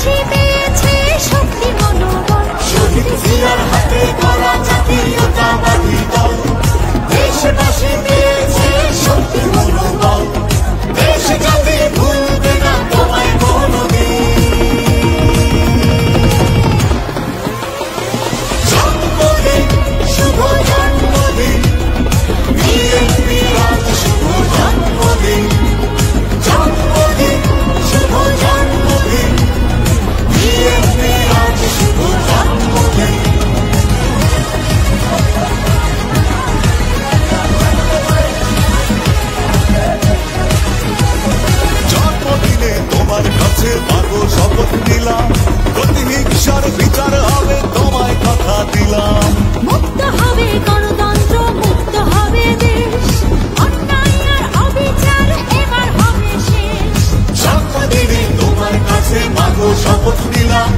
দেশবাসী পেয়েছে শক্তি মনোবল। শহীদ জিয়ার হাতে গড়া জাতীয়তাবাদী দল। দেশবাসী পেয়েছে শক্তি মনোবল। দেশ জাতি ভুলবে না তোমায় কোনদিন। জন্মদিন শুভ জন্মদিন, বিএনপির আজ শুভ জন্মদিন। জন্মদিন শুভ জন্মদিন, বিএনপির আজ শুভ জন্মদিন। জন্মদিনে তোমার কাছে মাগো শপথ নিলাম, প্রতিহিংসার বিচার হবে তোমায় কথা দিলাম। মুক্ত হবে গণতন্ত্র, মুক্ত হবে দেশ, অন্যায় আর অবিচার এবার হবে শেষ। জন্মদিনে তোমার কাছে মাগো শপথ নিলাম,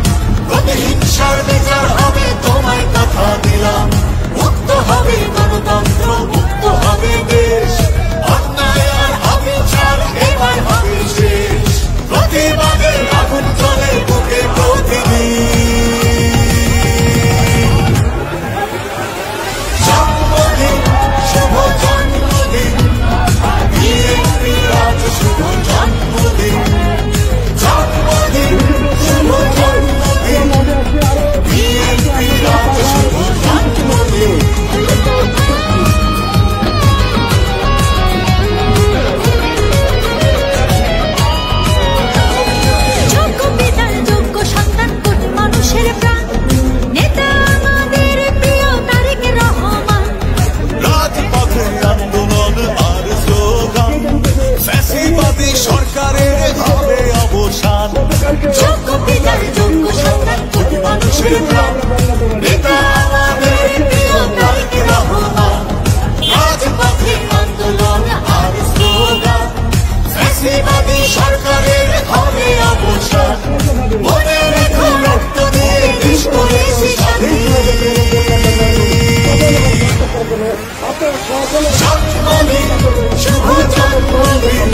প্রতিহিংসার বিচার হবে তোমায় কথা দিলাম। মুক্ত হবে গণতন্ত্র, মুক্ত হবে দেশ, অন্যায় আর অবিচার এবার হবে শেষ। প্রতিবাদের আগুন জ্বলে বুকে প্রতিদিন। জন্মদিন শুভ জন্মদিন, বিএনপির আজ শুভ জন্মদিন। জন্মদিন শুভ জন্মদিন, বিএনপির আজ শুভ জন্মদিন। যোগ্য পিতার যোগ্য সন্তান, কোটি মানুষের প্রাণ, নেতা আমাদের প্রিয় তারেক রহমান। রাজপথে আন্দোলন আর স্লোগান, ফ্যাসিবাদী সরকারের হবে অবসান। যোগ্য পিতার যোগ্য সন্তান, কোটি মানুষের প্রাণ, নেতা আমাদের প্রিয় তারেক রহমান। রাজপথে আন্দোলন আর স্লোগান, ফ্যাসিবাদী সরকারের হবে অবসান। মনে রেখো রক্ত দিয়ে দেশ করেছি স্বাধীন। জন্মদিন শুভ জন্মদিন,